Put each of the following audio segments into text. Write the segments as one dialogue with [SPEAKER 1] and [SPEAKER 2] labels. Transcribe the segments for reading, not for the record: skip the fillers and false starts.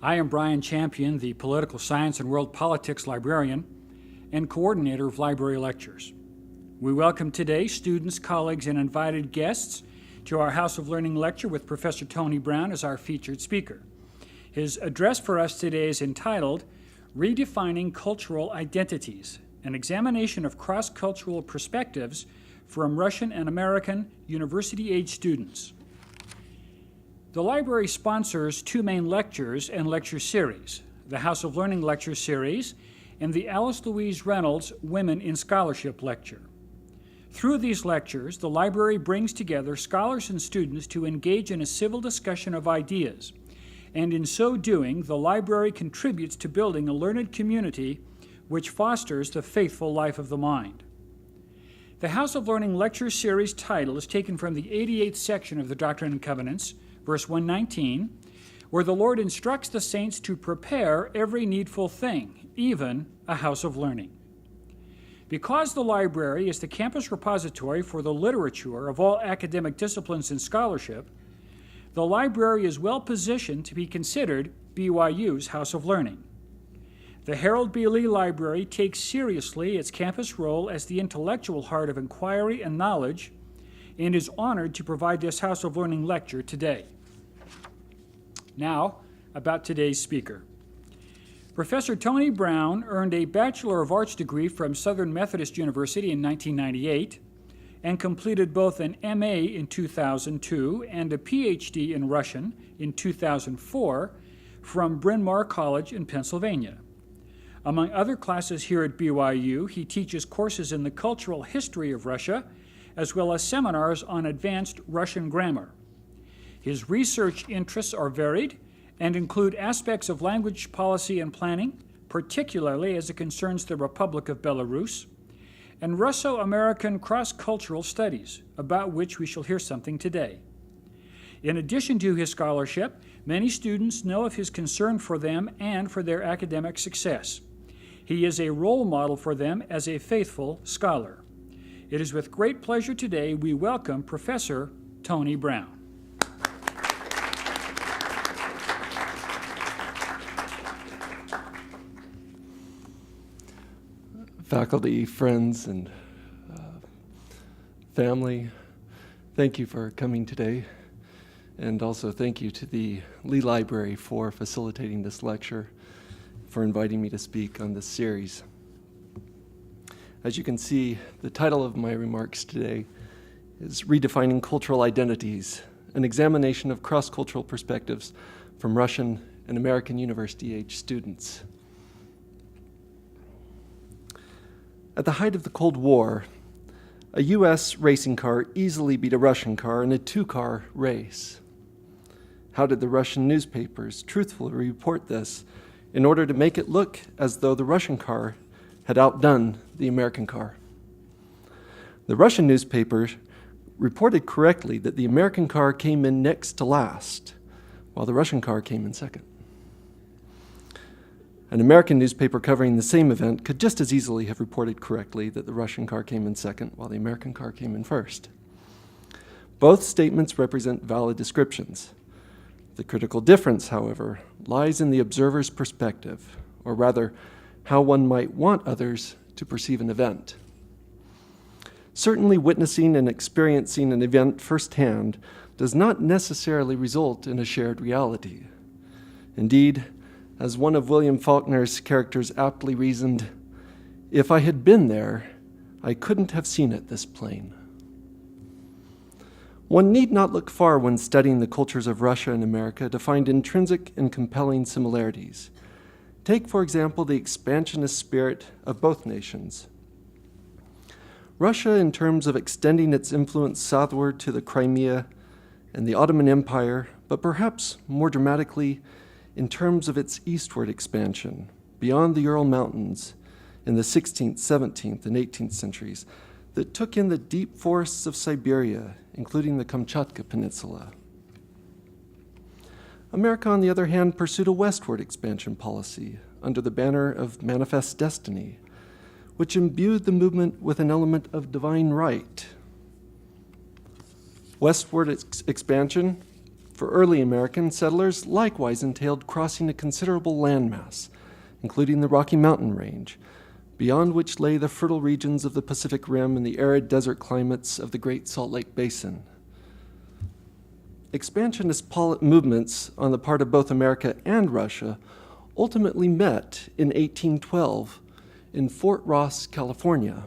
[SPEAKER 1] I am Brian Champion, the Political Science and World Politics Librarian and Coordinator of Library Lectures. We welcome today students, colleagues, and invited guests to our House of Learning lecture with Professor Tony Brown as our featured speaker. His address for us today is entitled Redefining Cultural Identities, an examination of cross-cultural perspectives from Russian and American university-age students. The library sponsors two main lectures and lecture series, the House of Learning Lecture Series and the Alice Louise Reynolds Women in Scholarship Lecture. Through these lectures, the library brings together scholars and students to engage in a civil discussion of ideas, and in so doing, the library contributes to building a learned community which fosters the faithful life of the mind. The House of Learning Lecture Series title is taken from the 88th section of the Doctrine and Covenants, verse 119, where the Lord instructs the saints to prepare every needful thing, even a house of learning. Because the library is the campus repository for the literature of all academic disciplines and scholarship, the library is well positioned to be considered BYU's House of Learning. The Harold B. Lee Library takes seriously its campus role as the intellectual heart of inquiry and knowledge, and is honored to provide this House of Learning lecture today. Now, about today's speaker. Professor Tony Brown earned a Bachelor of Arts degree from Southern Methodist University in 1998 and completed both an MA in 2002 and a PhD in Russian in 2004 from Bryn Mawr College in Pennsylvania. Among other classes here at BYU, he teaches courses in the cultural history of Russia, as well as seminars on advanced Russian grammar. His research interests are varied and include aspects of language policy and planning, particularly as it concerns the Republic of Belarus, and Russo-American cross-cultural studies, about which we shall hear something today. In addition to his scholarship, many students know of his concern for them and for their academic success. He is a role model for them as a faithful scholar. It is with great pleasure today we welcome Professor Tony Brown.
[SPEAKER 2] Faculty, friends, and family, thank you for coming today. And also thank you to the Lee Library for facilitating this lecture, for inviting me to speak on this series. As you can see, the title of my remarks today is Redefining Cultural Identities, an examination of cross-cultural perspectives from Russian and American university-age students. At the height of the Cold War, a U.S. racing car easily beat a Russian car in a two-car race. How did the Russian newspapers truthfully report this in order to make it look as though the Russian car had outdone the American car? The Russian newspapers reported correctly that the American car came in next to last, while the Russian car came in second. An American newspaper covering the same event could just as easily have reported correctly that the Russian car came in second while the American car came in first. Both statements represent valid descriptions. The critical difference, however, lies in the observer's perspective, or rather, how one might want others to perceive an event. Certainly, witnessing and experiencing an event firsthand does not necessarily result in a shared reality. Indeed, as one of William Faulkner's characters aptly reasoned, if I had been there, I couldn't have seen it this plain. One need not look far when studying the cultures of Russia and America to find intrinsic and compelling similarities. Take, for example, the expansionist spirit of both nations. Russia, in terms of extending its influence southward to the Crimea and the Ottoman Empire, but perhaps more dramatically in terms of its eastward expansion, beyond the Ural Mountains in the 16th, 17th, and 18th centuries, that took in the deep forests of Siberia, including the Kamchatka Peninsula. America, on the other hand, pursued a westward expansion policy under the banner of Manifest Destiny, which imbued the movement with an element of divine right. Westward expansion for early American settlers likewise entailed crossing a considerable landmass, including the Rocky Mountain Range, beyond which lay the fertile regions of the Pacific Rim and the arid desert climates of the Great Salt Lake Basin. Expansionist movements on the part of both America and Russia ultimately met in 1812 in Fort Ross, California,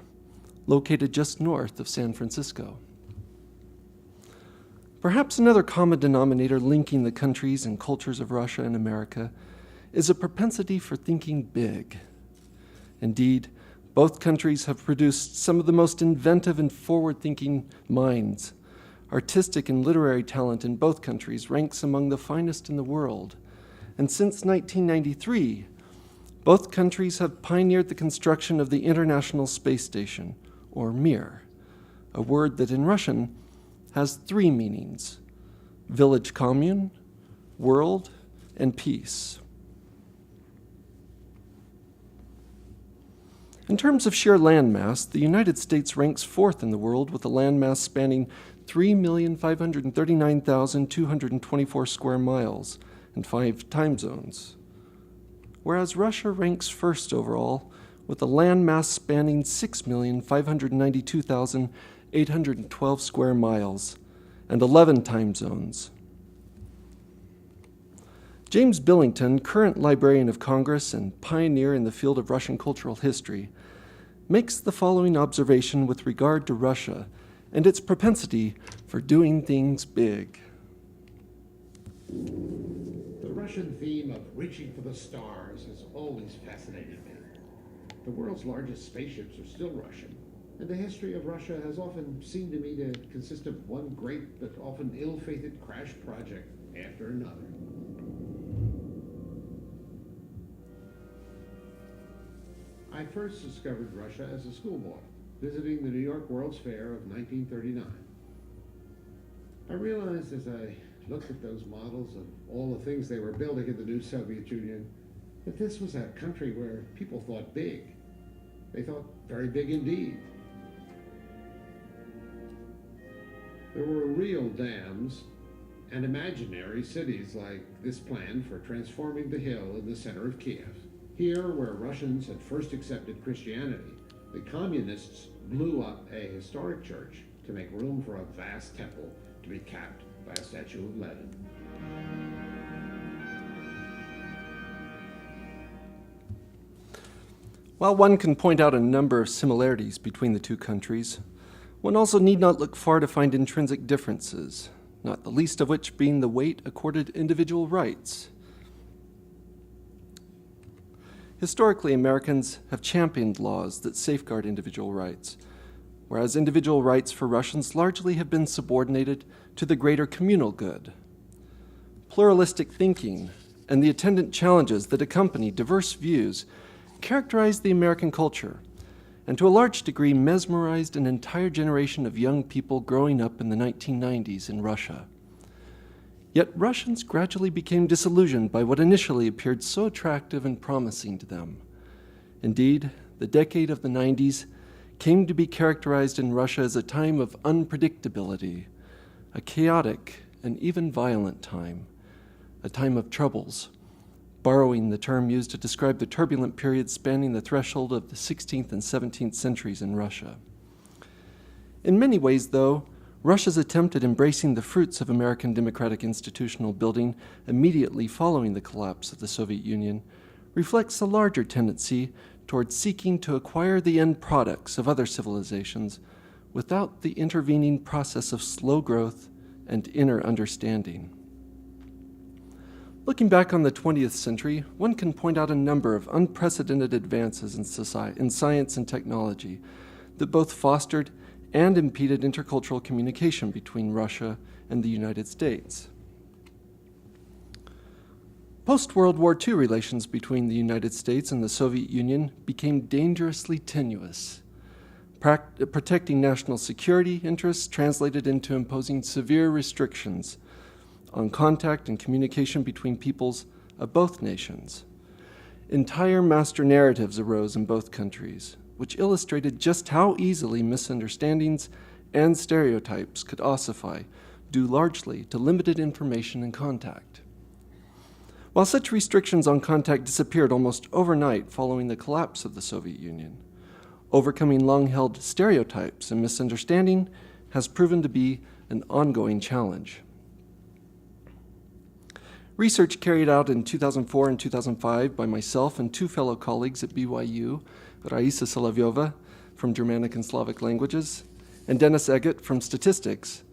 [SPEAKER 2] located just north of San Francisco. Perhaps another common denominator linking the countries and cultures of Russia and America is a propensity for thinking big. Indeed, both countries have produced some of the most inventive and forward-thinking minds. Artistic and literary talent in both countries ranks among the finest in the world. And since 1993, both countries have pioneered the construction of the International Space Station, or Mir, a word that in Russian has three meanings: village commune, world, and peace. In terms of sheer landmass, the United States ranks fourth in the world with a landmass spanning 3,539,224 square miles and 5 time zones, whereas Russia ranks first overall with a landmass spanning 6,592,812 square miles and 11 time zones. James Billington, current Librarian of Congress and pioneer in the field of Russian cultural history, makes the following observation with regard to Russia and its propensity for doing things big.
[SPEAKER 3] The Russian theme of reaching for the stars has always fascinated me. The world's largest spaceships are still Russian, and the history of Russia has often seemed to me to consist of one great but often ill-fated crash project after another. I first discovered Russia as a schoolboy, visiting the New York World's Fair of 1939. I realized as I looked at those models of all the things they were building in the new Soviet Union that this was a country where people thought big. They thought very big indeed. There were real dams and imaginary cities like this plan for transforming the hill in the center of Kiev. Here, where Russians had first accepted Christianity, the communists blew up a historic church to make room for a vast temple to be capped by a statue of Lenin.
[SPEAKER 2] While one can point out a number of similarities between the two countries, one also need not look far to find intrinsic differences, not the least of which being the weight accorded individual rights. Historically, Americans have championed laws that safeguard individual rights, whereas individual rights for Russians largely have been subordinated to the greater communal good. Pluralistic thinking and the attendant challenges that accompany diverse views characterized the American culture, and to a large degree mesmerized an entire generation of young people growing up in the 1990s in Russia. Yet Russians gradually became disillusioned by what initially appeared so attractive and promising to them. Indeed, the decade of the 90s came to be characterized in Russia as a time of unpredictability, a chaotic and even violent time, a time of troubles, borrowing the term used to describe the turbulent period spanning the threshold of the 16th and 17th centuries in Russia. In many ways, though, Russia's attempt at embracing the fruits of American democratic institutional building immediately following the collapse of the Soviet Union reflects a larger tendency towards seeking to acquire the end products of other civilizations without the intervening process of slow growth and inner understanding. Looking back on the 20th century, one can point out a number of unprecedented advances in science and technology that both fostered and impeded intercultural communication between Russia and the United States. Post-World War II relations between the United States and the Soviet Union became dangerously tenuous. Protecting national security interests translated into imposing severe restrictions on contact and communication between peoples of both nations. Entire master narratives arose in both countries, which illustrated just how easily misunderstandings and stereotypes could ossify, due largely to limited information and contact. While such restrictions on contact disappeared almost overnight following the collapse of the Soviet Union, overcoming long-held stereotypes and misunderstanding has proven to be an ongoing challenge. Research carried out in 2004 and 2005 by myself and two fellow colleagues at BYU, Raisa Solovyova from Germanic and Slavic languages, and Dennis Eggett from statistics,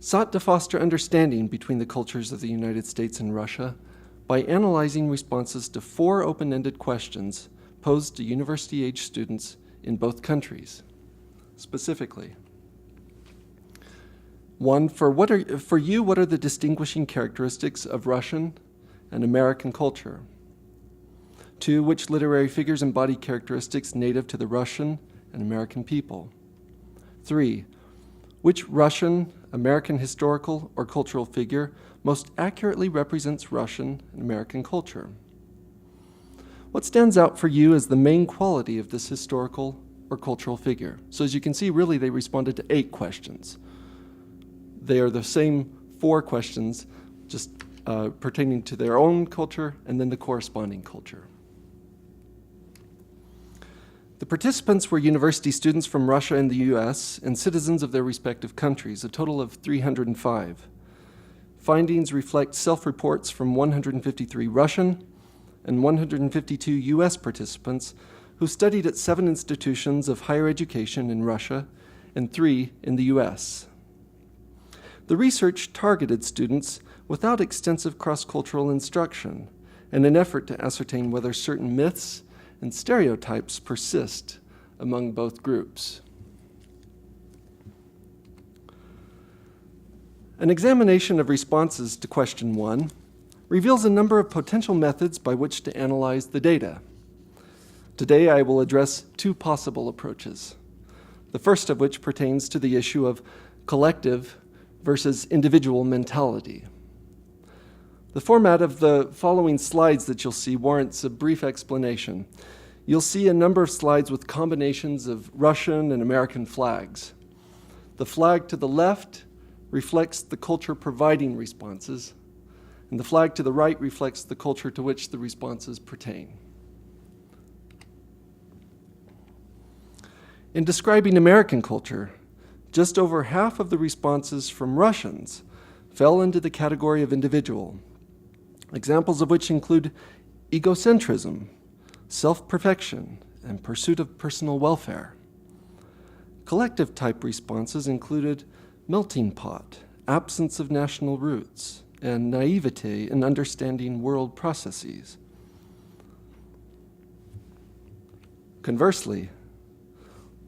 [SPEAKER 2] sought to foster understanding between the cultures of the United States and Russia by analyzing responses to 4 open-ended questions posed to university-age students in both countries. Specifically, 1, what are the distinguishing characteristics of Russian and American culture? 2, which literary figures embody characteristics native to the Russian and American people? 3, which Russian, American historical or cultural figure most accurately represents Russian and American culture? What stands out for you as the main quality of this historical or cultural figure? So as you can see, really they responded to 8 questions. They are the same 4 questions, just pertaining to their own culture and then the corresponding culture. The participants were university students from Russia and the US and citizens of their respective countries, a total of 305. Findings reflect self-reports from 153 Russian and 152 US participants who studied at 7 institutions of higher education in Russia and 3 in the US. The research targeted students without extensive cross-cultural instruction in an effort to ascertain whether certain myths and stereotypes persist among both groups. An examination of responses to question 1 reveals a number of potential methods by which to analyze the data. Today I will address 2 possible approaches, the first of which pertains to the issue of collective versus individual mentality. The format of the following slides that you'll see warrants a brief explanation. You'll see a number of slides with combinations of Russian and American flags. The flag to the left reflects the culture providing responses, and the flag to the right reflects the culture to which the responses pertain. In describing American culture, just over half of the responses from Russians fell into the category of individual, examples of which include egocentrism, self-perfection, and pursuit of personal welfare. Collective type responses included melting pot, absence of national roots, and naivete in understanding world processes. Conversely,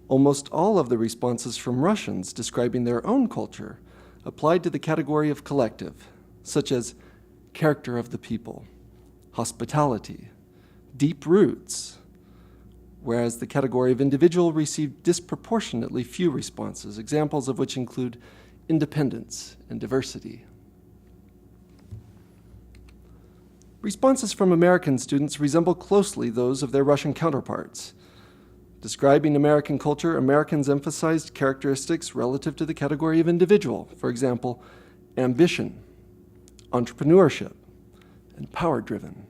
[SPEAKER 2] almost all of the responses from Russians describing their own culture applied to the category of collective, such as character of the people, hospitality, deep roots, whereas the category of individual received disproportionately few responses, examples of which include independence and diversity. Responses from American students resemble closely those of their Russian counterparts. Describing American culture, Americans emphasized characteristics relative to the category of individual, for example, ambition, entrepreneurship, and power-driven,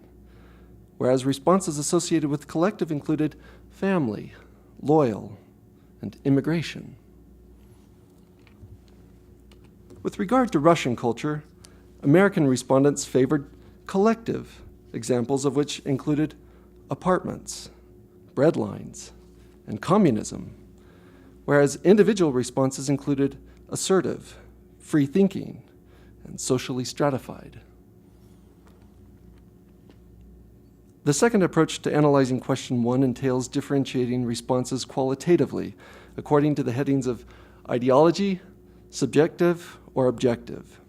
[SPEAKER 2] whereas responses associated with collective included family, loyal, and immigration. With regard to Russian culture, American respondents favored collective, examples of which included apartments, breadlines, and communism, whereas individual responses included assertive, free thinking, and socially stratified. The second approach to analyzing question 1 entails differentiating responses qualitatively according to the headings of ideology, subjective, or objective.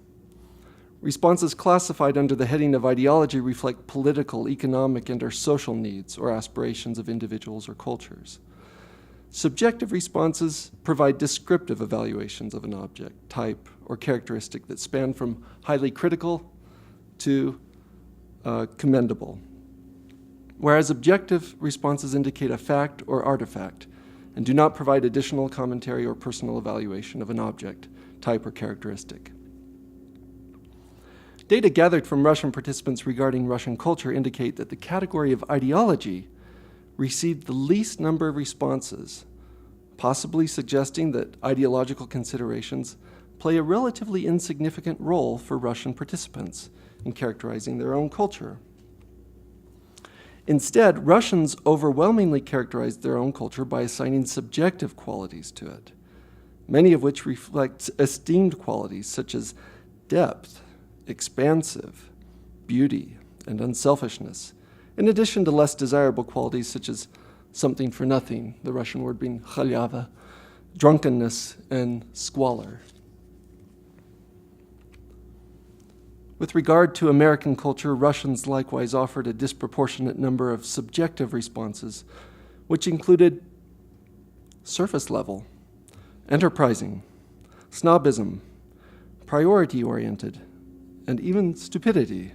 [SPEAKER 2] Responses classified under the heading of ideology reflect political, economic, and/or social needs or aspirations of individuals or cultures. Subjective responses provide descriptive evaluations of an object, type, or characteristic that span from highly critical to commendable, whereas objective responses indicate a fact or artifact and do not provide additional commentary or personal evaluation of an object, type, or characteristic. Data gathered from Russian participants regarding Russian culture indicate that the category of ideology received the least number of responses, possibly suggesting that ideological considerations play a relatively insignificant role for Russian participants in characterizing their own culture. Instead, Russians overwhelmingly characterized their own culture by assigning subjective qualities to it, many of which reflect esteemed qualities such as depth, expansive, beauty, and unselfishness, in addition to less desirable qualities such as something for nothing, the Russian word being khalyava, drunkenness, and squalor. With regard to American culture, Russians likewise offered a disproportionate number of subjective responses, which included surface level, enterprising, snobism, priority-oriented, and even stupidity.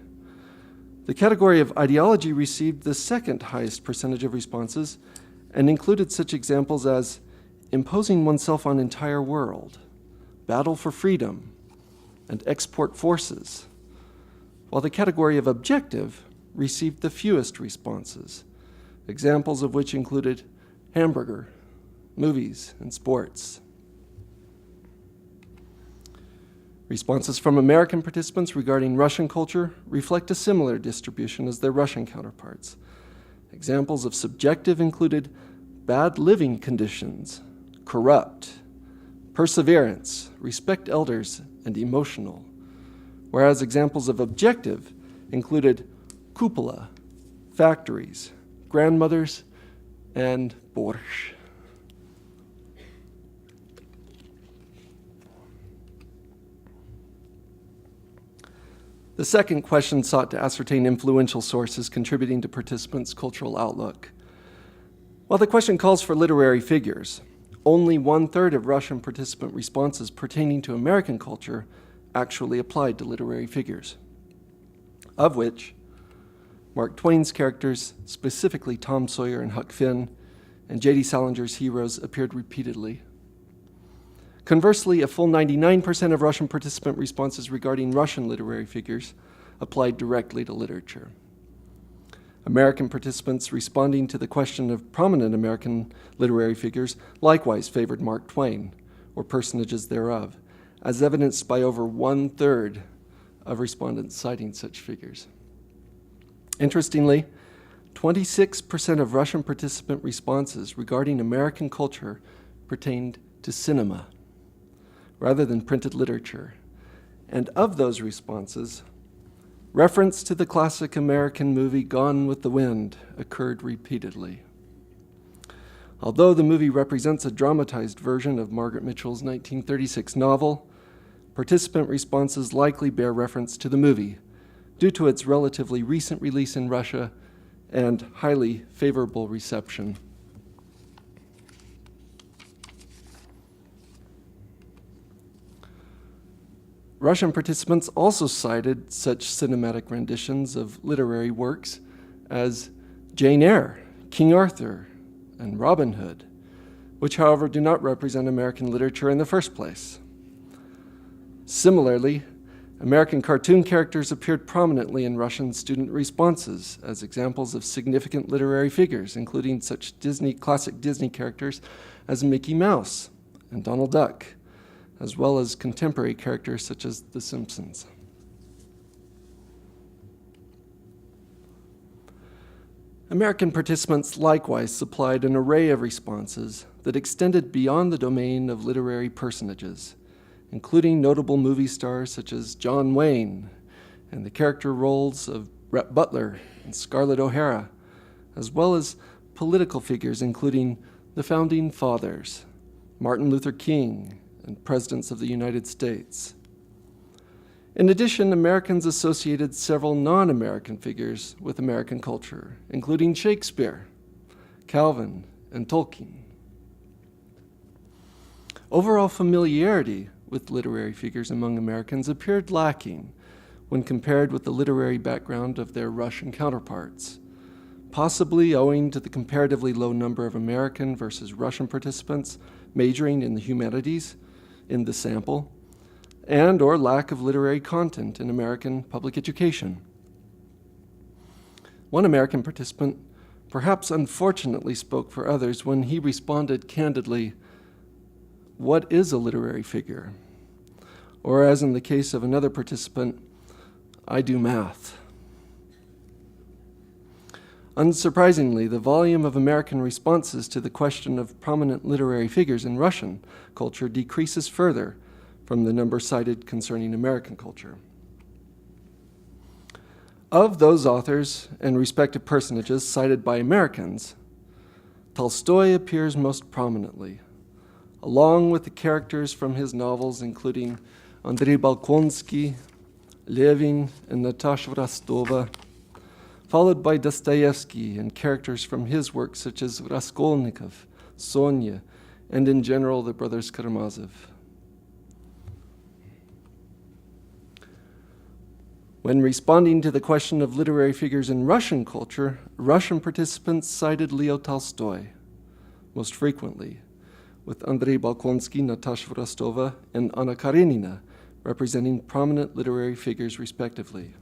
[SPEAKER 2] The category of ideology received the second highest percentage of responses and included such examples as imposing oneself on entire world, battle for freedom, and export forces, while the category of objective received the fewest responses, examples of which included hamburger, movies, and sports. Responses from American participants regarding Russian culture reflect a similar distribution as their Russian counterparts. Examples of subjective included bad living conditions, corrupt, perseverance, respect elders, and emotional, whereas examples of objective included cupola, factories, grandmothers, and borscht. The second question sought to ascertain influential sources contributing to participants' cultural outlook. While the question calls for literary figures, only 1/3 of Russian participant responses pertaining to American culture actually applied to literary figures, of which Mark Twain's characters, specifically Tom Sawyer and Huck Finn, and J.D. Salinger's heroes appeared repeatedly. Conversely, a full 99% of Russian participant responses regarding Russian literary figures applied directly to literature. American participants responding to the question of prominent American literary figures likewise favored Mark Twain, or personages thereof, as evidenced by over 1/3 of respondents citing such figures. Interestingly, 26% of Russian participant responses regarding American culture pertained to cinema, rather than printed literature. And of those responses, reference to the classic American movie Gone with the Wind occurred repeatedly. Although the movie represents a dramatized version of Margaret Mitchell's 1936 novel, participant responses likely bear reference to the movie due to its relatively recent release in Russia and highly favorable reception. Russian participants also cited such cinematic renditions of literary works as Jane Eyre, King Arthur, and Robin Hood, which, however, do not represent American literature in the first place. Similarly, American cartoon characters appeared prominently in Russian student responses as examples of significant literary figures, including such classic Disney characters as Mickey Mouse and Donald Duck, as well as contemporary characters such as The Simpsons. American participants likewise supplied an array of responses that extended beyond the domain of literary personages, including notable movie stars such as John Wayne and the character roles of Rhett Butler and Scarlett O'Hara, as well as political figures including the Founding Fathers, Martin Luther King, and presidents of the United States. In addition, Americans associated several non-American figures with American culture, including Shakespeare, Calvin, and Tolkien. Overall familiarity with literary figures among Americans appeared lacking when compared with the literary background of their Russian counterparts, possibly owing to the comparatively low number of American versus Russian participants majoring in the humanities in the sample, and or lack of literary content in American public education. One American participant perhaps unfortunately spoke for others when he responded candidly, "What is a literary figure?" Or as in the case of another participant, "I do math." Unsurprisingly, the volume of American responses to the question of prominent literary figures in Russian culture decreases further from the number cited concerning American culture. Of those authors and respective personages cited by Americans, Tolstoy appears most prominently, along with the characters from his novels including Andrei Bolkonsky, Levin, and Natasha Rostova, followed by Dostoevsky and characters from his works such as Raskolnikov, Sonya, and in general the brothers Karamazov. When responding to the question of literary figures in Russian culture, Russian participants cited Leo Tolstoy most frequently, with Andrei Bolkonsky, Natasha Rostova, and Anna Karenina representing prominent literary figures respectively.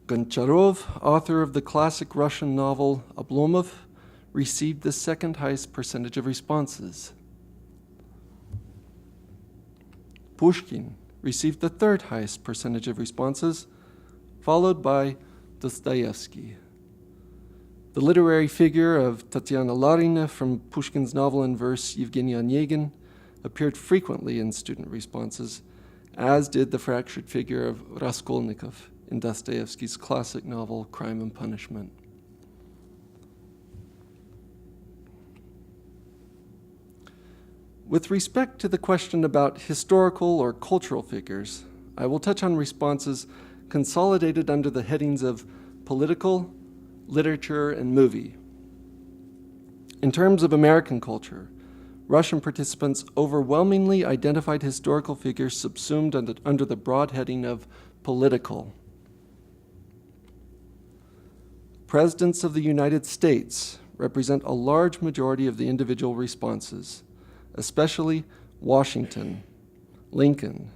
[SPEAKER 2] Goncharov, author of the classic Russian novel Oblomov, received the second highest percentage of responses. Pushkin received the third highest percentage of responses, followed by Dostoevsky. The literary figure of Tatyana Larina from Pushkin's novel in verse Yevgeny Onegin appeared frequently in student responses, as did the fractured figure of Raskolnikov in Dostoevsky's classic novel Crime and Punishment. With respect to the question about historical or cultural figures, I will touch on responses consolidated under the headings of political, literature, and movie. In terms of American culture, Russian participants overwhelmingly identified historical figures subsumed under the broad heading of political. Presidents of the United States represent a large majority of the individual responses, especially Washington, Lincoln,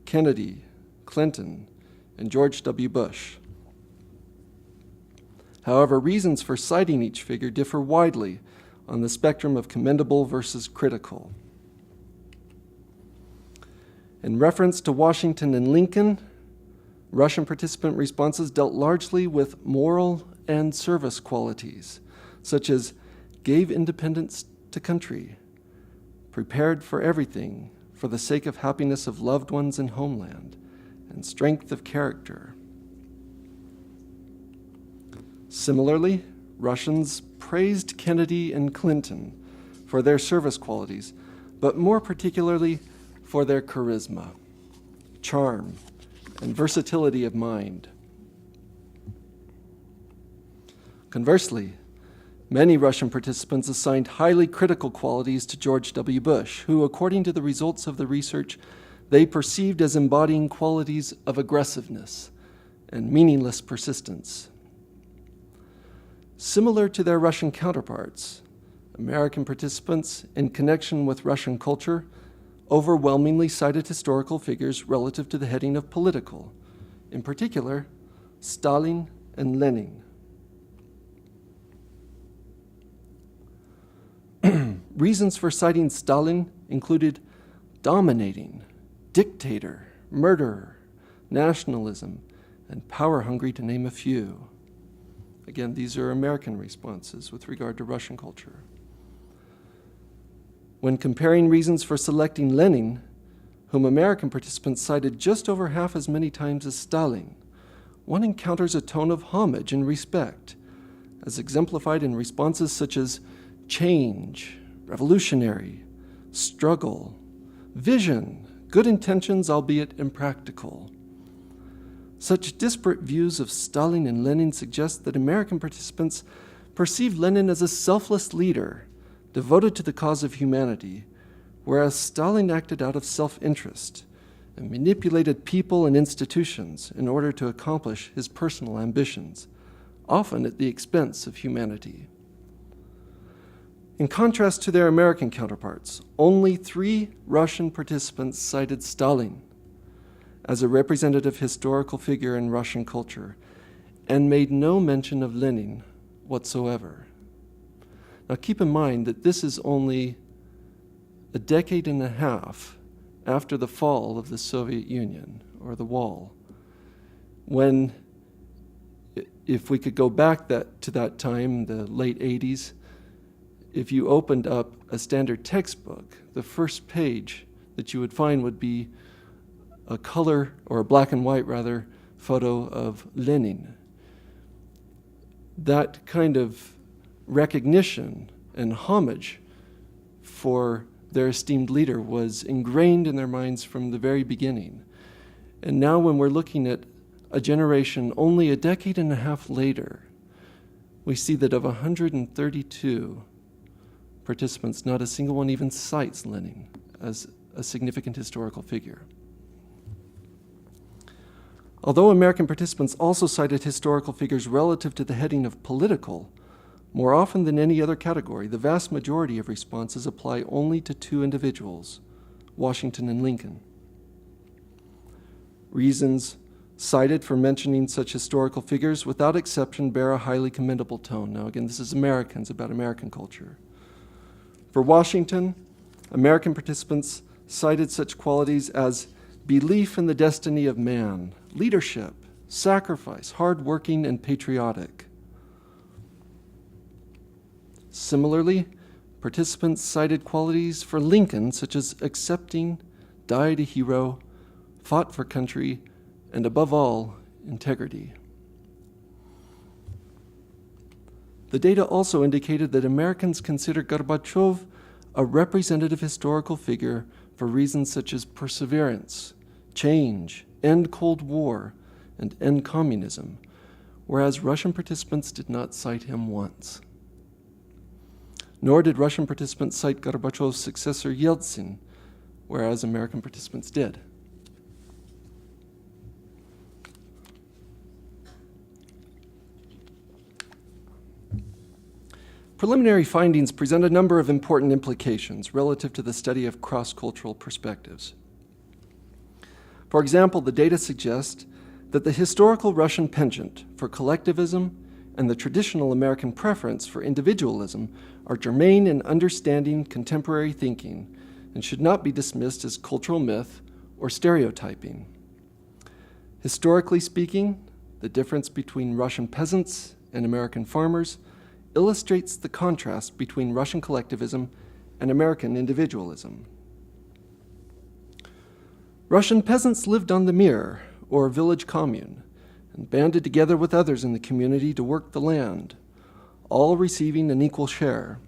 [SPEAKER 2] Kennedy, Clinton, and George W. Bush. However, reasons for citing each figure differ widely on the spectrum of commendable versus critical. In reference to Washington and Lincoln, Russian participant responses dealt largely with moral and service qualities, such as gave independence to country, prepared for everything for the sake of happiness of loved ones and homeland, and strength of character. Similarly, Russians praised Kennedy and Clinton for their service qualities, but more particularly for their charisma, charm, and versatility of mind. Conversely, many Russian participants assigned highly critical qualities to George W. Bush, who, according to the results of the research, they perceived as embodying qualities of aggressiveness and meaningless persistence. Similar to their Russian counterparts, American participants, in connection with Russian culture, overwhelmingly cited historical figures relative to the heading of political, in particular, Stalin and Lenin. Reasons for citing Stalin included dominating, dictator, murderer, nationalism, and power hungry, to name a few. Again, these are American responses with regard to Russian culture. When comparing reasons for selecting Lenin, whom American participants cited just over half as many times as Stalin, one encounters a tone of homage and respect, as exemplified in responses such as change, revolutionary, struggle, vision, good intentions, albeit impractical. Such disparate views of Stalin and Lenin suggest that American participants perceive Lenin as a selfless leader devoted to the cause of humanity, whereas Stalin acted out of self-interest and manipulated people and institutions in order to accomplish his personal ambitions, often at the expense of humanity. In contrast to their American counterparts, only 3 Russian participants cited Stalin as a representative historical figure in Russian culture and made no mention of Lenin whatsoever. Now keep in mind that this is only a decade and a half after the fall of the Soviet Union, or the Wall, when, if we could go back to that time, the late 80s, if you opened up a standard textbook, the first page that you would find would be a color, or a black and white rather, photo of Lenin. That kind of recognition and homage for their esteemed leader was ingrained in their minds from the very beginning. And now when we're looking at a generation only a decade and a half later, we see that of 132 participants, not a single one even cites Lenin as a significant historical figure. Although American participants also cited historical figures relative to the heading of political, more often than any other category, the vast majority of responses apply only to 2 individuals, Washington and Lincoln. Reasons cited for mentioning such historical figures, without exception, bear a highly commendable tone. Now again, this is Americans, about American culture. For Washington, American participants cited such qualities as belief in the destiny of man, leadership, sacrifice, hardworking, and patriotic. Similarly, participants cited qualities for Lincoln such as accepting, died a hero, fought for country, and above all, integrity. The data also indicated that Americans consider Gorbachev a representative historical figure for reasons such as perseverance, change, end Cold War, and end communism, whereas Russian participants did not cite him once. Nor did Russian participants cite Gorbachev's successor Yeltsin, whereas American participants did. Preliminary findings present a number of important implications relative to the study of cross-cultural perspectives. For example, the data suggest that the historical Russian penchant for collectivism and the traditional American preference for individualism are germane in understanding contemporary thinking and should not be dismissed as cultural myth or stereotyping. Historically speaking, the difference between Russian peasants and American farmers illustrates the contrast between Russian collectivism and American individualism. Russian peasants lived on the mir, or village commune, and banded together with others in the community to work the land, all receiving an equal share.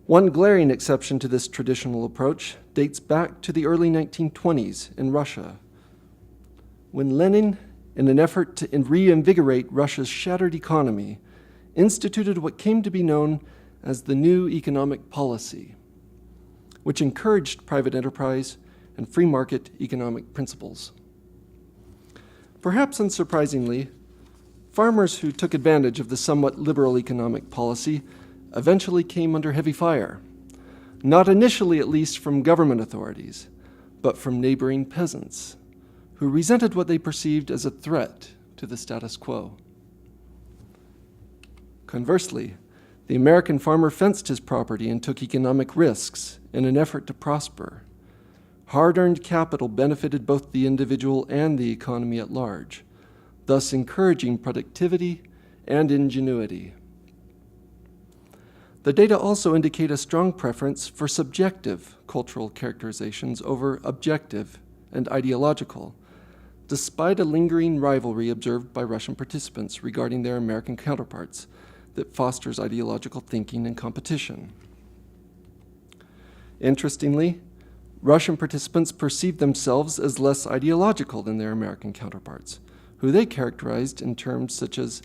[SPEAKER 2] One glaring exception to this traditional approach dates back to the early 1920s in Russia, when Lenin, in an effort to reinvigorate Russia's shattered economy, instituted what came to be known as the New Economic Policy, which encouraged private enterprise and free market economic principles. Perhaps unsurprisingly, farmers who took advantage of the somewhat liberal economic policy eventually came under heavy fire, not initially at least from government authorities, but from neighboring peasants, who resented what they perceived as a threat to the status quo. Conversely, the American farmer fenced his property and took economic risks in an effort to prosper. Hard-earned capital benefited both the individual and the economy at large, thus encouraging productivity and ingenuity. The data also indicate a strong preference for subjective cultural characterizations over objective and ideological, despite a lingering rivalry observed by Russian participants regarding their American counterparts that fosters ideological thinking and competition. Interestingly, Russian participants perceived themselves as less ideological than their American counterparts, who they characterized in terms such as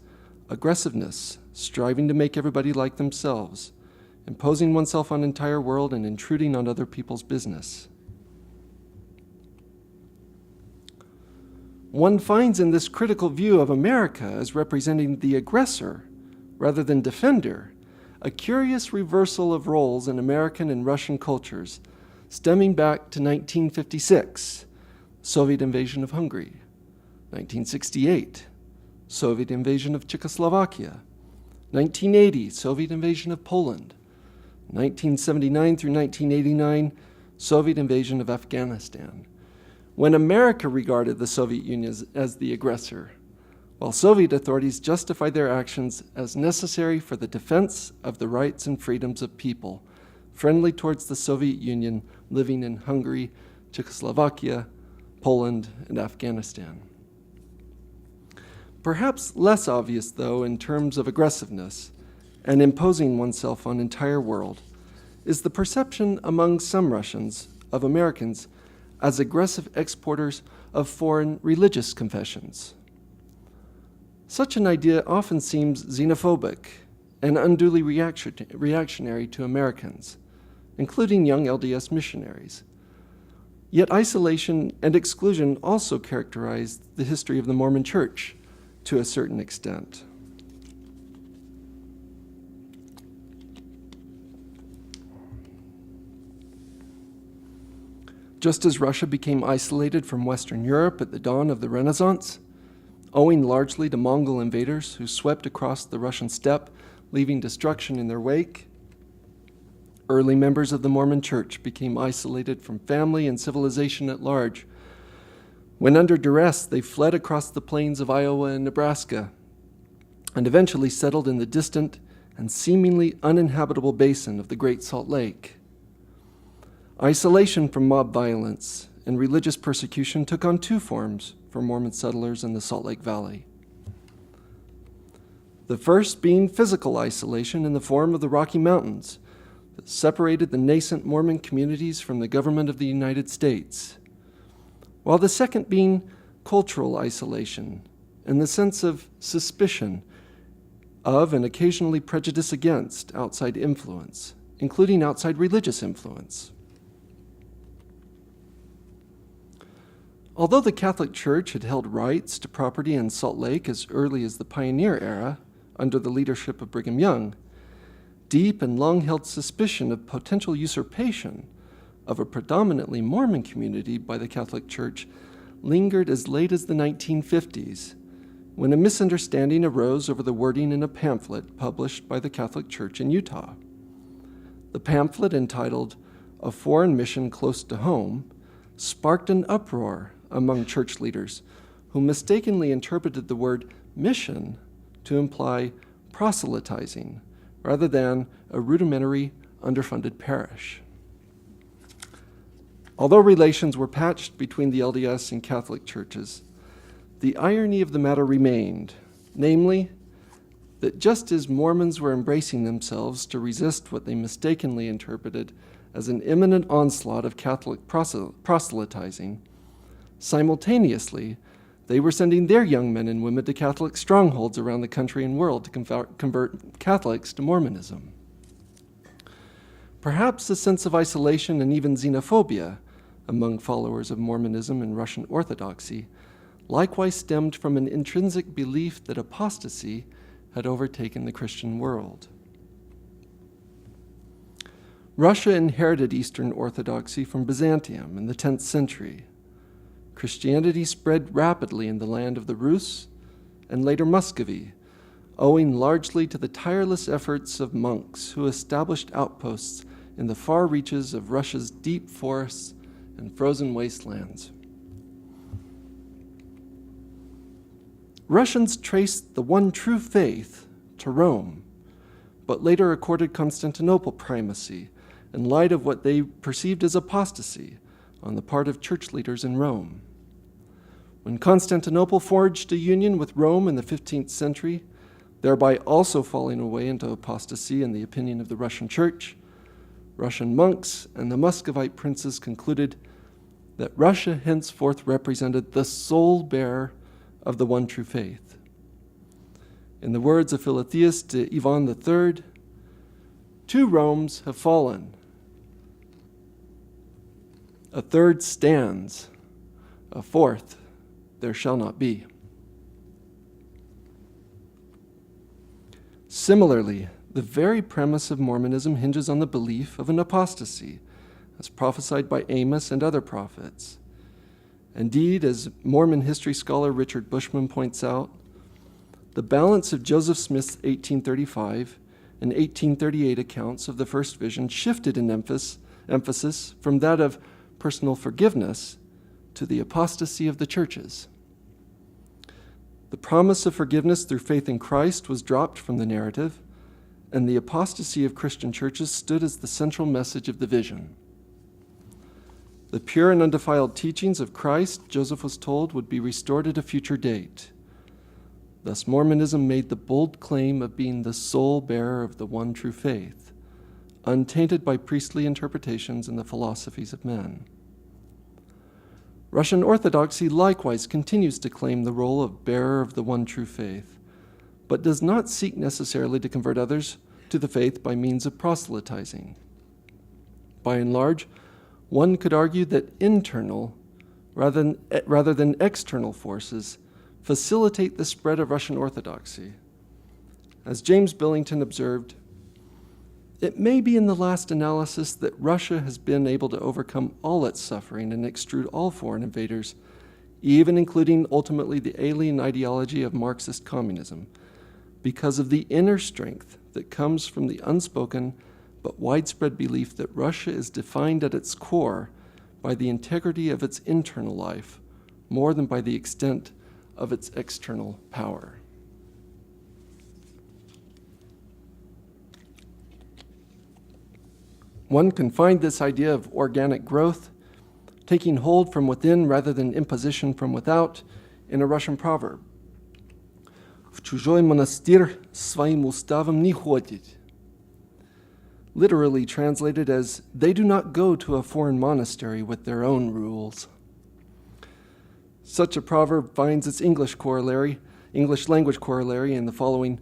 [SPEAKER 2] aggressiveness, striving to make everybody like themselves, imposing oneself on the entire world, and intruding on other people's business. One finds in this critical view of America as representing the aggressor rather than defender a curious reversal of roles in American and Russian cultures stemming back to 1956, Soviet invasion of Hungary, 1968, Soviet invasion of Czechoslovakia, 1980, Soviet invasion of Poland, 1979 through 1989, Soviet invasion of Afghanistan, when America regarded the Soviet Union as the aggressor, while Soviet authorities justified their actions as necessary for the defense of the rights and freedoms of people friendly towards the Soviet Union living in Hungary, Czechoslovakia, Poland, and Afghanistan. Perhaps less obvious, though, in terms of aggressiveness and imposing oneself on the entire world, is the perception among some Russians of Americans as aggressive exporters of foreign religious confessions. Such an idea often seems xenophobic and unduly reactionary to Americans, including young LDS missionaries. Yet isolation and exclusion also characterize the history of the Mormon Church to a certain extent. Just as Russia became isolated from Western Europe at the dawn of the Renaissance, owing largely to Mongol invaders who swept across the Russian steppe, leaving destruction in their wake, early members of the Mormon Church became isolated from family and civilization at large. When under duress, they fled across the plains of Iowa and Nebraska, and eventually settled in the distant and seemingly uninhabitable basin of the Great Salt Lake. Isolation from mob violence and religious persecution took on two forms for Mormon settlers in the Salt Lake Valley. The first being physical isolation in the form of the Rocky Mountains that separated the nascent Mormon communities from the government of the United States, while the second being cultural isolation in the sense of suspicion of and occasionally prejudice against outside influence, including outside religious influence. Although the Catholic Church had held rights to property in Salt Lake as early as the pioneer era under the leadership of Brigham Young, deep and long-held suspicion of potential usurpation of a predominantly Mormon community by the Catholic Church lingered as late as the 1950s, when a misunderstanding arose over the wording in a pamphlet published by the Catholic Church in Utah. The pamphlet, entitled "A Foreign Mission Close to Home," sparked an uproar among church leaders who mistakenly interpreted the word mission to imply proselytizing rather than a rudimentary, underfunded parish. Although relations were patched between the LDS and Catholic churches, the irony of the matter remained, namely, that just as Mormons were embracing themselves to resist what they mistakenly interpreted as an imminent onslaught of Catholic proselytizing, simultaneously, they were sending their young men and women to Catholic strongholds around the country and world to convert Catholics to Mormonism. Perhaps a sense of isolation and even xenophobia among followers of Mormonism and Russian Orthodoxy likewise stemmed from an intrinsic belief that apostasy had overtaken the Christian world. Russia inherited Eastern Orthodoxy from Byzantium in the 10th century. Christianity spread rapidly in the land of the Rus and later Muscovy, owing largely to the tireless efforts of monks who established outposts in the far reaches of Russia's deep forests and frozen wastelands. Russians traced the one true faith to Rome, but later accorded Constantinople primacy in light of what they perceived as apostasy on the part of church leaders in Rome. When Constantinople forged a union with Rome in the 15th century, thereby also falling away into apostasy in the opinion of the Russian church, Russian monks and the Muscovite princes concluded that Russia henceforth represented the sole bearer of the one true faith. In the words of Philotheus to Ivan III, 2 Romes have fallen, a third stands, a fourth there shall not be. Similarly, the very premise of Mormonism hinges on the belief of an apostasy, as prophesied by Amos and other prophets. Indeed, as Mormon history scholar Richard Bushman points out, the balance of Joseph Smith's 1835 and 1838 accounts of the first vision shifted in emphasis from that of personal forgiveness to the apostasy of the churches. The promise of forgiveness through faith in Christ was dropped from the narrative, and the apostasy of Christian churches stood as the central message of the vision. The pure and undefiled teachings of Christ, Joseph was told, would be restored at a future date. Thus, Mormonism made the bold claim of being the sole bearer of the one true faith, untainted by priestly interpretations and the philosophies of men. Russian Orthodoxy likewise continues to claim the role of bearer of the one true faith, but does not seek necessarily to convert others to the faith by means of proselytizing. By and large, one could argue that internal, rather than external forces, facilitate the spread of Russian Orthodoxy. As James Billington observed, it may be in the last analysis that Russia has been able to overcome all its suffering and extrude all foreign invaders, even including ultimately the alien ideology of Marxist communism, because of the inner strength that comes from the unspoken but widespread belief that Russia is defined at its core by the integrity of its internal life more than by the extent of its external power. One can find this idea of organic growth taking hold from within rather than imposition from without in a Russian proverb. В чужой монастырь своим уставом не ходит. Literally translated as, they do not go to a foreign monastery with their own rules. Such a proverb finds its English language corollary in the following,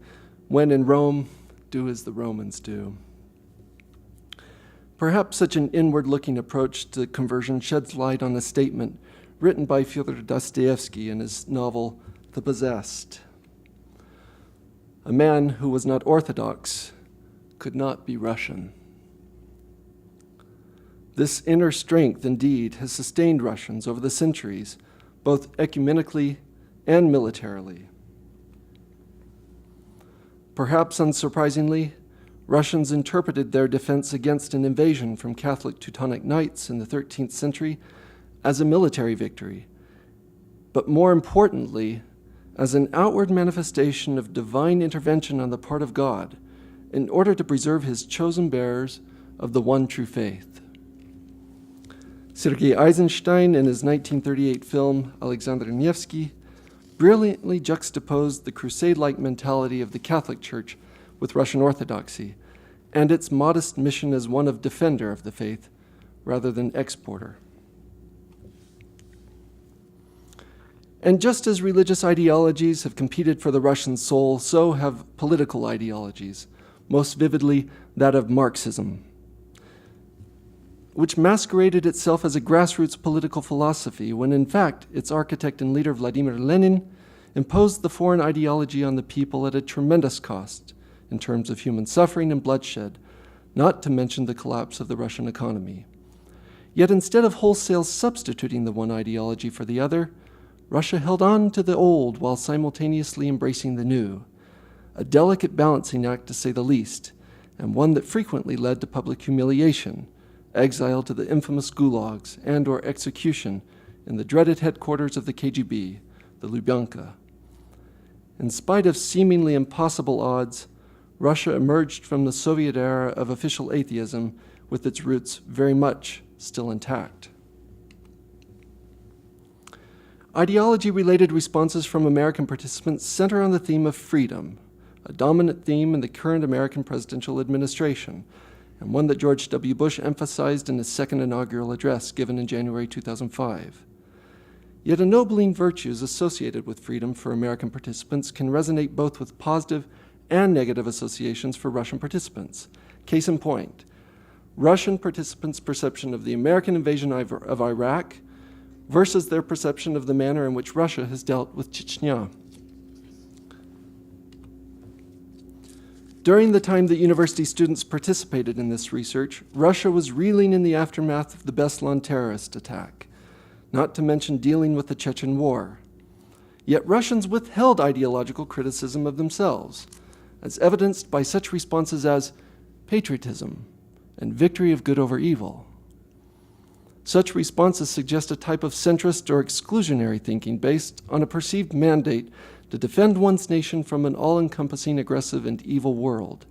[SPEAKER 2] when in Rome, do as the Romans do. Perhaps such an inward-looking approach to conversion sheds light on a statement written by Fyodor Dostoevsky in his novel The Possessed. A man who was not Orthodox could not be Russian. This inner strength, indeed, has sustained Russians over the centuries, both ecumenically and militarily. Perhaps unsurprisingly, Russians interpreted their defense against an invasion from Catholic Teutonic Knights in the 13th century as a military victory, but more importantly, as an outward manifestation of divine intervention on the part of God in order to preserve his chosen bearers of the one true faith. Sergei Eisenstein, in his 1938 film Alexander Nevsky, brilliantly juxtaposed the crusade-like mentality of the Catholic Church with Russian Orthodoxy, and its modest mission as one of defender of the faith rather than exporter. And just as religious ideologies have competed for the Russian soul, so have political ideologies, most vividly that of Marxism, which masqueraded itself as a grassroots political philosophy when in fact its architect and leader Vladimir Lenin imposed the foreign ideology on the people at a tremendous cost in terms of human suffering and bloodshed, not to mention the collapse of the Russian economy. Yet instead of wholesale substituting the one ideology for the other, Russia held on to the old while simultaneously embracing the new, a delicate balancing act to say the least, and one that frequently led to public humiliation, exile to the infamous gulags and/or execution in the dreaded headquarters of the KGB, the Lubyanka. In spite of seemingly impossible odds, Russia emerged from the Soviet era of official atheism with its roots very much still intact. Ideology-related responses from American participants center on the theme of freedom, a dominant theme in the current American presidential administration, and one that George W. Bush emphasized in his second inaugural address given in January 2005. Yet ennobling virtues associated with freedom for American participants can resonate both with positive and negative associations for Russian participants. Case in point, Russian participants' perception of the American invasion of Iraq versus their perception of the manner in which Russia has dealt with Chechnya. During the time that university students participated in this research, Russia was reeling in the aftermath of the Beslan terrorist attack, not to mention dealing with the Chechen War. Yet Russians withheld ideological criticism of themselves, as evidenced by such responses as patriotism and victory of good over evil. Such responses suggest a type of centrist or exclusionary thinking based on a perceived mandate to defend one's nation from an all-encompassing aggressive and evil world,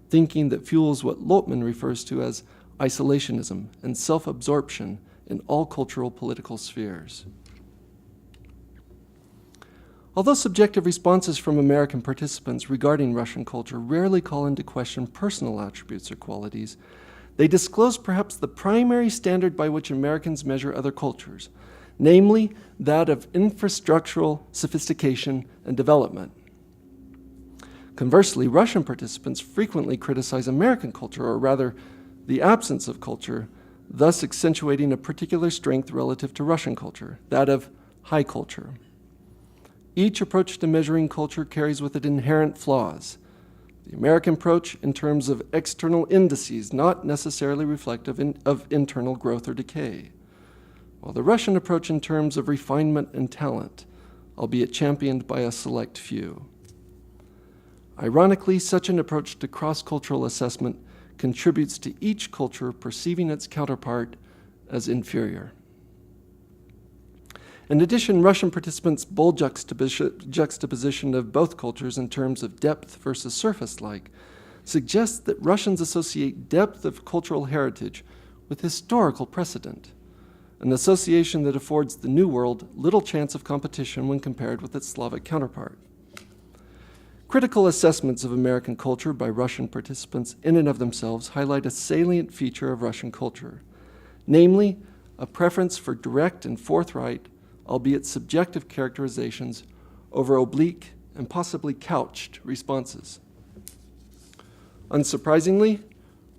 [SPEAKER 2] thinking that fuels what Lotman refers to as isolationism and self-absorption in all cultural political spheres. Although subjective responses from American participants regarding Russian culture rarely call into question personal attributes or qualities, they disclose perhaps the primary standard by which Americans measure other cultures, namely that of infrastructural sophistication and development. Conversely, Russian participants frequently criticize American culture, or rather, the absence of culture, thus accentuating a particular strength relative to Russian culture, that of high culture. Each approach to measuring culture carries with it inherent flaws. The American approach in terms of external indices, not necessarily reflective of internal growth or decay, while the Russian approach in terms of refinement and talent, albeit championed by a select few. Ironically, such an approach to cross-cultural assessment contributes to each culture perceiving its counterpart as inferior. In addition, Russian participants' bold juxtaposition of both cultures in terms of depth versus surface-like suggests that Russians associate depth of cultural heritage with historical precedent, an association that affords the New World little chance of competition when compared with its Slavic counterpart. Critical assessments of American culture by Russian participants in and of themselves highlight a salient feature of Russian culture, namely a preference for direct and forthright, albeit subjective characterizations over oblique and possibly couched responses. Unsurprisingly,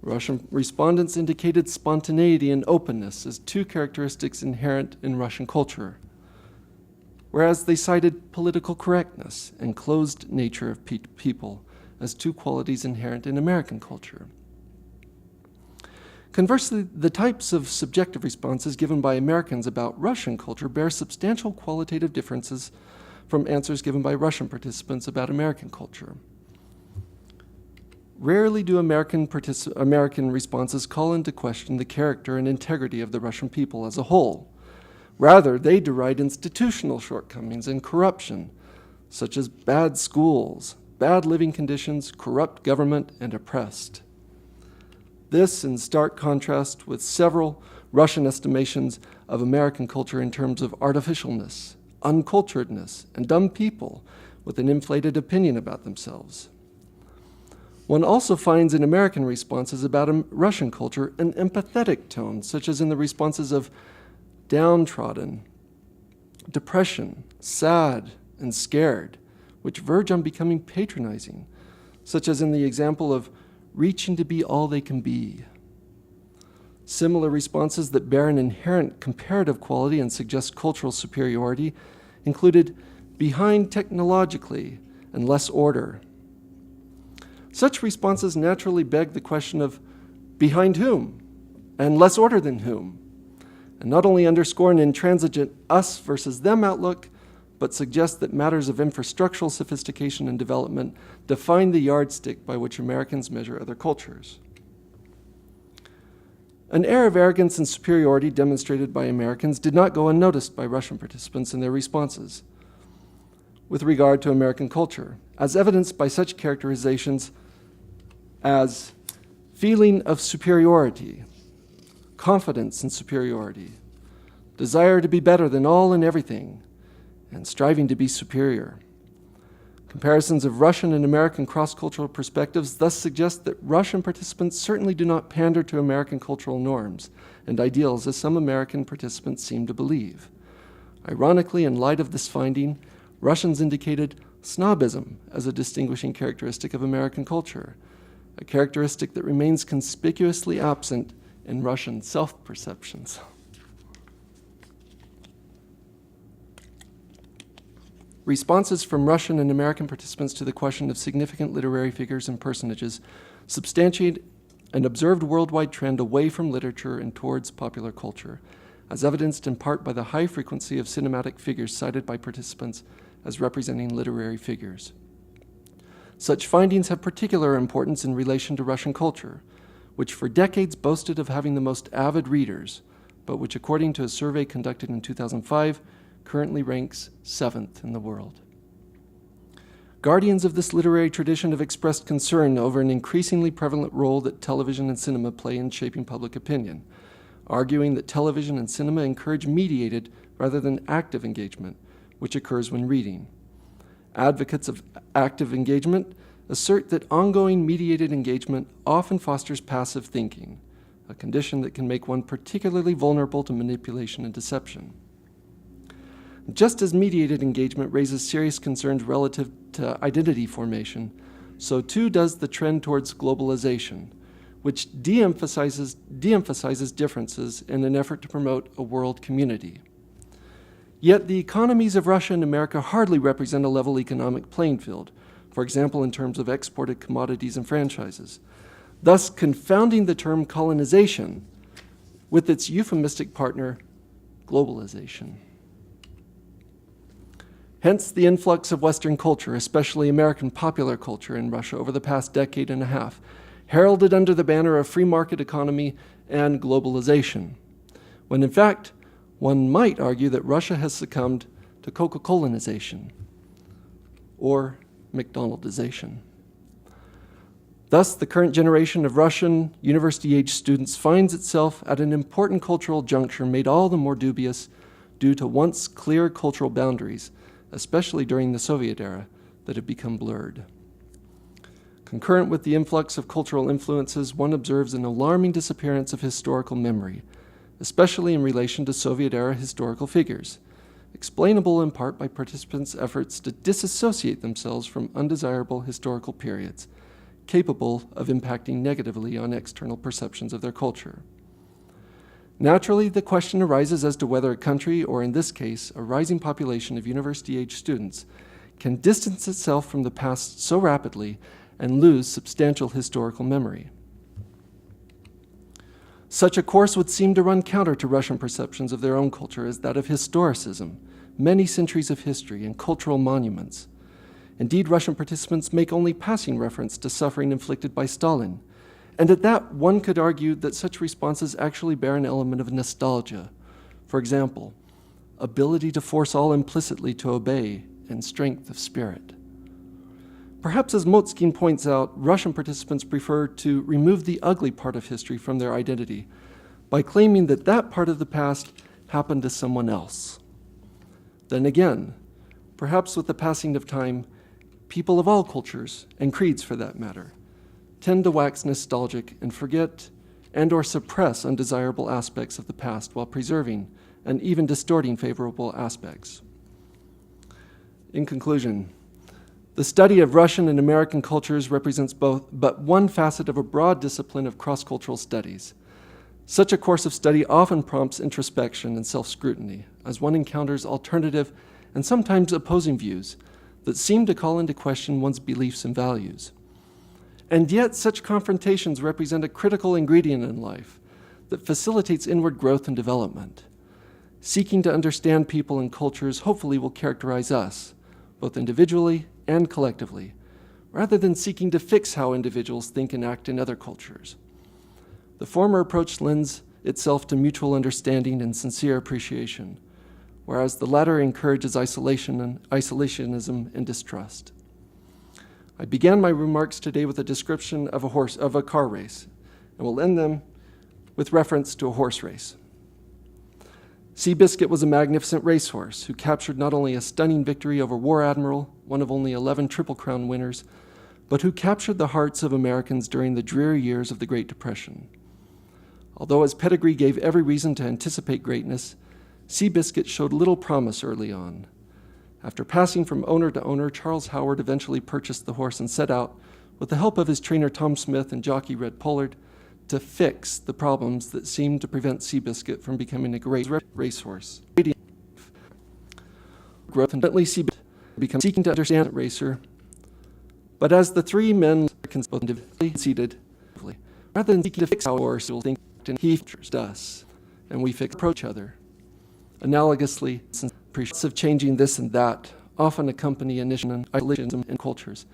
[SPEAKER 2] Russian respondents indicated spontaneity and openness as two characteristics inherent in Russian culture, whereas they cited political correctness and closed nature of people as two qualities inherent in American culture. Conversely, the types of subjective responses given by Americans about Russian culture bear substantial qualitative differences from answers given by Russian participants about American culture. Rarely do American responses call into question the character and integrity of the Russian people as a whole. Rather, they deride institutional shortcomings and corruption, such as bad schools, bad living conditions, corrupt government, and oppressed. This in stark contrast with several Russian estimations of American culture in terms of artificialness, unculturedness, and dumb people with an inflated opinion about themselves. One also finds in American responses about Russian culture an empathetic tone, such as in the responses of downtrodden, depression, sad, and scared, which verge on becoming patronizing, such as in the example of reaching to be all they can be. Similar responses that bear an inherent comparative quality and suggest cultural superiority included behind technologically and less order. Such responses naturally beg the question of behind whom and less order than whom, and not only underscore an intransigent us versus them outlook, but suggest that matters of infrastructural sophistication and development define the yardstick by which Americans measure other cultures. An air of arrogance and superiority demonstrated by Americans did not go unnoticed by Russian participants in their responses. with regard to American culture, as evidenced by such characterizations as feeling of superiority, confidence in superiority, desire to be better than all and everything, and striving to be superior. Comparisons of Russian and American cross-cultural perspectives thus suggest that Russian participants certainly do not pander to American cultural norms and ideals as some American participants seem to believe. Ironically, in light of this finding, Russians indicated snobism as a distinguishing characteristic of American culture, a characteristic that remains conspicuously absent in Russian self-perceptions. Responses from Russian and American participants to the question of significant literary figures and personages substantiate an observed worldwide trend away from literature and towards popular culture, as evidenced in part by the high frequency of cinematic figures cited by participants as representing literary figures. Such findings have particular importance in relation to Russian culture, which for decades boasted of having the most avid readers, but which, according to a survey conducted in 2005, currently ranks 7th in the world. Guardians of this literary tradition have expressed concern over an increasingly prevalent role that television and cinema play in shaping public opinion, arguing that television and cinema encourage mediated rather than active engagement, which occurs when reading. Advocates of active engagement assert that ongoing mediated engagement often fosters passive thinking, a condition that can make one particularly vulnerable to manipulation and deception. Just as mediated engagement raises serious concerns relative to identity formation, so too does the trend towards globalization, which de-emphasizes differences in an effort to promote a world community. Yet the economies of Russia and America hardly represent a level economic playing field, for example, in terms of exported commodities and franchises, thus confounding the term colonization with its euphemistic partner, globalization. Hence the influx of Western culture, especially American popular culture in Russia over the past decade and a half, heralded under the banner of free market economy and globalization, when in fact, one might argue that Russia has succumbed to Coca-Colanization or McDonaldization. Thus, the current generation of Russian university-age students finds itself at an important cultural juncture made all the more dubious due to once clear cultural boundaries, especially during the Soviet era, that have become blurred. Concurrent with the influx of cultural influences, one observes an alarming disappearance of historical memory, especially in relation to Soviet-era historical figures, explainable in part by participants' efforts to disassociate themselves from undesirable historical periods, capable of impacting negatively on external perceptions of their culture. Naturally, the question arises as to whether a country, or in this case, a rising population of university-age students, can distance itself from the past so rapidly and lose substantial historical memory. Such a course would seem to run counter to Russian perceptions of their own culture as that of historicism, many centuries of history, and cultural monuments. Indeed, Russian participants make only passing reference to suffering inflicted by Stalin, and at that, one could argue that such responses actually bear an element of nostalgia. For example, ability to force all implicitly to obey and strength of spirit. Perhaps, as Motzkin points out, Russian participants prefer to remove the ugly part of history from their identity by claiming that that part of the past happened to someone else. Then again, perhaps with the passing of time, people of all cultures, and creeds for that matter, tend to wax nostalgic and forget and or suppress undesirable aspects of the past while preserving and even distorting favorable aspects. In conclusion, the study of Russian and American cultures represents but one facet of a broad discipline of cross-cultural studies. Such a course of study often prompts introspection and self-scrutiny, as one encounters alternative and sometimes opposing views that seem to call into question one's beliefs and values. And yet, such confrontations represent a critical ingredient in life that facilitates inward growth and development. Seeking to understand people and cultures hopefully will characterize us, both individually and collectively, rather than seeking to fix how individuals think and act in other cultures. The former approach lends itself to mutual understanding and sincere appreciation, whereas the latter encourages isolationism and distrust. I began my remarks today with a description of a car race, and will end them with reference to a horse race. Seabiscuit was a magnificent racehorse who captured not only a stunning victory over War Admiral, one of only 11 Triple Crown winners, but who captured the hearts of Americans during the dreary years of the Great Depression. Although his pedigree gave every reason to anticipate greatness, Seabiscuit showed little promise early on. After passing from owner to owner, Charles Howard eventually purchased the horse and set out, with the help of his trainer Tom Smith and jockey Red Pollard, to fix the problems that seemed to prevent Seabiscuit from becoming a great racehorse. Growth and Seabiscuit became seeking to understand the racer, but as the three men both individually seated, rather than seeking to fix our horse, we'll think he fixed us, and we approach each other. Analogously, process of changing this and that often accompany initiation and isolationism in cultures.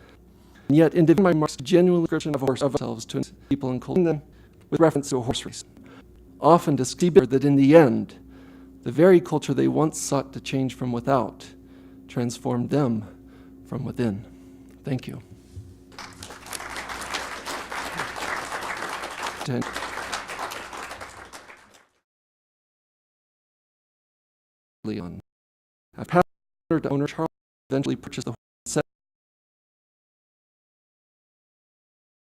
[SPEAKER 2] And yet, individual remarks genuine description of ourselves to people and culture them with reference to a horse race, often to see that in the end, the very culture they once sought to change from without transformed them from within. Thank you. Leon. After owner Charles eventually purchased the